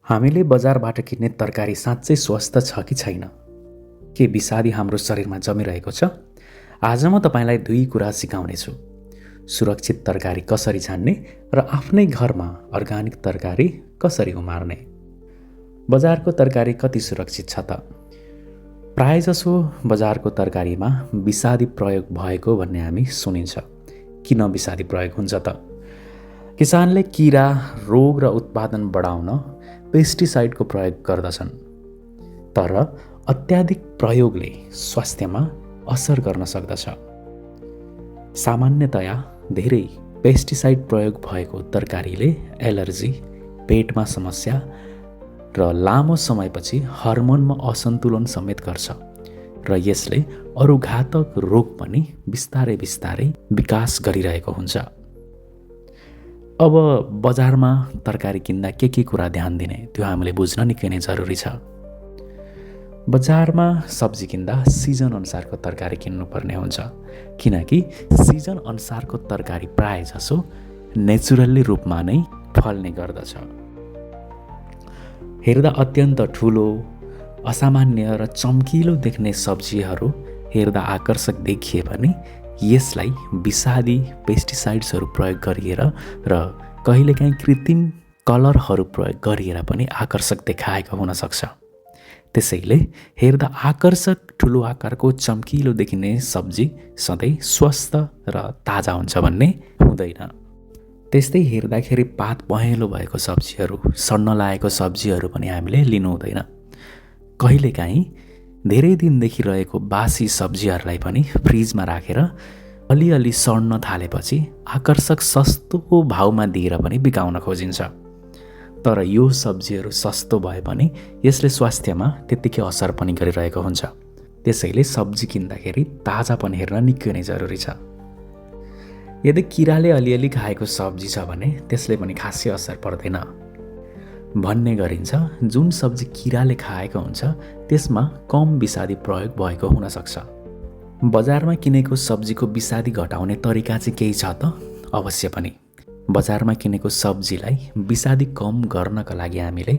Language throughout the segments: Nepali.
हामीले बजारबाट किन्ने तरकारी साँच्चै स्वस्थ छ कि छैन? के विषादी हाम्रो शरीरमा जमिरहेको छ? आज म तपाईँलाई दुई कुरा सिकाउनेछु। सुरक्षित तरकारी कसरी छान्ने र आफ्नै घरमा अर्गानिक तरकारी कसरी उमार्ने। बजारको तरकारी कति सुरक्षित छ त? प्रायजसो बजारको तरकारीमा विषादी प्रयोग भएको भन्ने हामी सुनिन्छ। किन विषादी प्रयोग हुन्छ त? किसानले किरा, रोग र उत्पादन बढाउन पेस्टिसाइडको प्रयोग गर्दछन्। तर अत्याधिक प्रयोगले स्वास्थ्यमा असर गर्न सक्दछ। सामान्यतया धेरै पेस्टिसाइड प्रयोग भएको तरकारीले एलर्जी, पेटमा समस्या र लामो समयपछि हर्मोनमा असन्तुलन समेत गर्छ र यसले अरू घातक रोग पनि बिस्तारै बिस्तारै विकास गरिरहेको हुन्छ। अब बजारमा तरकारी किन्दा के कुरा ध्यान दिने त्यो हामीले बुझ्न निकै नै जरुरी छ। बजारमा सब्जी किन्दा सिजन अनुसारको तरकारी किन्नुपर्ने हुन्छ, किनकि सिजन अनुसारको तरकारी प्राय जसो नेचुरल्ली रूपमा नै फल्ने गर्दछ। हेर्दा अत्यन्त ठुलो, असामान्य र चम्किलो देख्ने सब्जीहरू हेर्दा आकर्षक देखिए पनि यसलाई विषादी पेस्टिसाइड्सहरू प्रयोग गरिएर र कहिलेकाहीँ कृत्रिम कलरहरू प्रयोग गरिएर पनि आकर्षक देखाएको हुन सक्छ। त्यसैले हेर्दा आकर्षक, ठुलो आकारको, चम्किलो देखिने सब्जी सधैँ स्वस्थ र ताजा हुन्छ भन्ने हुँदैन। त्यस्तै हेर्दाखेरि पात पहेँलो भएको सब्जीहरू, सड्न लागेको सब्जीहरू पनि हामीले लिनु हुँदैन। कहिलेकाहीँ धेरै दिनदेखि रहेको बासी सब्जीहरूलाई पनि फ्रिजमा राखेर अलिअलि सड्न थालेपछि आकर्षक सस्तो भाउमा दिएर पनि बिकाउन खोजिन्छ। तर यो सब्जीहरू सस्तो भए पनि यसले स्वास्थ्यमा त्यत्तिकै असर पनि गरिरहेको हुन्छ। त्यसैले सब्जी किन्दाखेरि ताजापन हेर्न निकै नै जरुरी छ। यदि किराले अलिअलि खाएको सब्जी छ भने त्यसले पनि खासै असर पर्दैन। भन्ने गरिन्छ जुन सब्जी किराले खाएको हुन्छ त्यसमा कम विषादी प्रयोग भएको हुन सक्छ। बजारमा किनेको सब्जीको विषादी घटाउने तरिका चाहिँ केही छ त? अवश्य पनि। बजारमा किनेको सब्जीलाई विषादी कम गर्नका लागि हामीले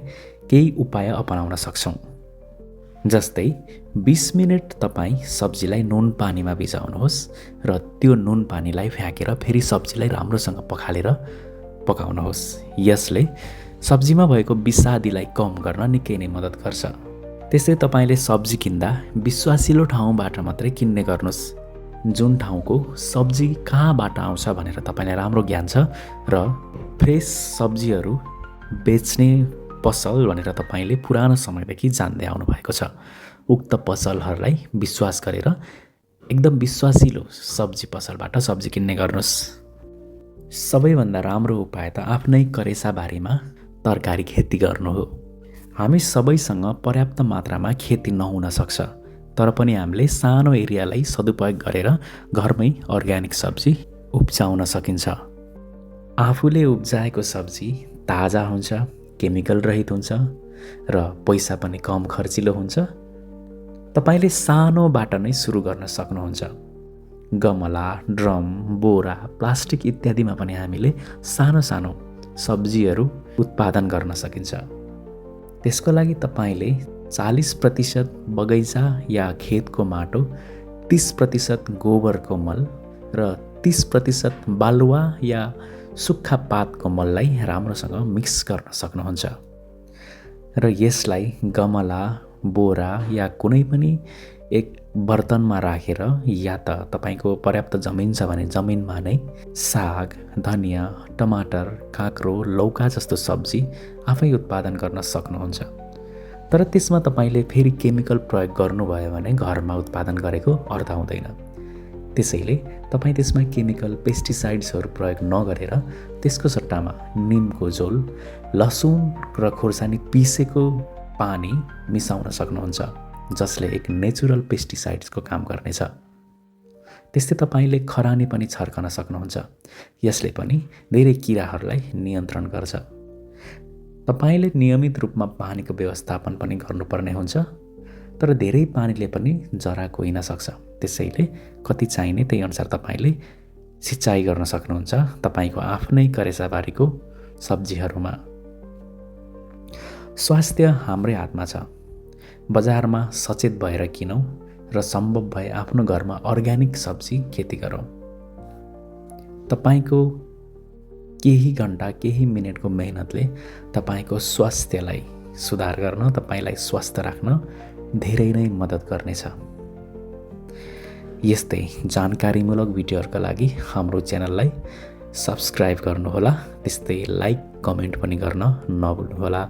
केही उपाय अपनाउन सक्छौँ। जस्तै 20 मिनट तपाईँ सब्जीलाई नुन पानीमा भिजाउनुहोस् र त्यो नुन पानीलाई फ्याँकेर फेरि सब्जीलाई राम्रोसँग पखालेर पकाउनुहोस्। यसले सब्जीमा भएको विषादीलाई कम गर्न निकै नै मद्दत गर्छ। त्यसै तपाईँले सब्जी किन्दा विश्वासिलो ठाउँबाट मात्रै किन्ने गर्नुहोस्। जुन ठाउँको सब्जी कहाँबाट आउँछ भनेर तपाईँलाई राम्रो ज्ञान छ र फ्रेस सब्जीहरू बेच्ने पसल भनेर तपाईँले पुरानो समयदेखि जान्दै आउनुभएको छ, उक्त पसलहरूलाई विश्वास गरेर एकदम विश्वासिलो सब्जी पसलबाट सब्जी किन्ने गर्नुहोस्। सबैभन्दा राम्रो उपाय त आफ्नै करेसाबारीमा तरकारी खेती गर्नु हो। हामी सबैसँग पर्याप्त मात्रामा खेती नहुन सक्छ, तर पनि हामीले सानो एरियालाई सदुपयोग गरेर घरमै अर्ग्यानिक सब्जी उब्जाउन सकिन्छ। आफूले उब्जाएको सब्जी ताजा हुन्छ, केमिकल रहित हुन्छ र पैसा पनि कम खर्चिलो हुन्छ। तपाईँले सानोबाट नै सुरु गर्न सक्नुहुन्छ। गमला, ड्रम, बोरा, प्लास्टिक इत्यादिमा पनि हामीले सानो सानो सब्जीहरू उत्पादन गर्न सकिन्छ। त्यसको लागि तपाईँले 40% बगैँचा या खेतको माटो, 30% गोबरको मल र 30% बालुवा या सुक्खा पातको मललाई राम्रोसँग मिक्स गर्न सक्नुहुन्छ र यसलाई गमला, बोरा या कुनै पनि एक बर्तनमा राखेर या त तपाईँको पर्याप्त जमिन छ भने जमिनमा नै साग, धनिया, टमाटर, काँक्रो, लौका जस्तो सब्जी आफै उत्पादन गर्न सक्नुहुन्छ। तर त्यसमा तपाईँले फेरि केमिकल प्रयोग गर्नुभयो भने घरमा उत्पादन गरेको अर्थ हुँदैन। त्यसैले तपाईँ त्यसमा केमिकल पेस्टिसाइड्सहरू प्रयोग नगरेर त्यसको सट्टामा निमको झोल, लसुन र खोर्सानी पिसेको पानी मिसाउन सक्नुहुन्छ, जसले एक नेचुरल पेस्टिसाइड्सको काम गर्नेछ। त्यस्तै तपाईँले खरानी पनि छर्कन सक्नुहुन्छ। यसले पनि धेरै किराहरूलाई नियन्त्रण गर्छ। तपाईँले नियमित रूपमा पानीको व्यवस्थापन पनि गर्नुपर्ने हुन्छ, तर धेरै पानीले पनि जरा गइन सक्छ। त्यसैले कति चाहिने त्यही अनुसार तपाईँले सिँचाइ गर्न सक्नुहुन्छ तपाईँको आफ्नै करेसाबारीको सब्जीहरूमा। स्वास्थ्य हाम्रै हातमा छ। बजारमा सचेत भएर किनौँ र सम्भव भए आफ्नो घरमा अर्ग्यानिक सब्जी खेती गरौँ। तपाईको केही घण्टा केही मिनेटको मेहनतले तपाईको स्वास्थ्यलाई सुधार गर्न, तपाईलाई स्वस्थ राख्न धेरै नै मद्दत गर्नेछ। यस्तै जानकारीमूलक भिडियोहरूका लागि हाम्रो च्यानललाई सब्स्क्राइब गर्नुहोला। त्यस्तै लाइक कमेन्ट पनि गर्न नभुल्नुहोला।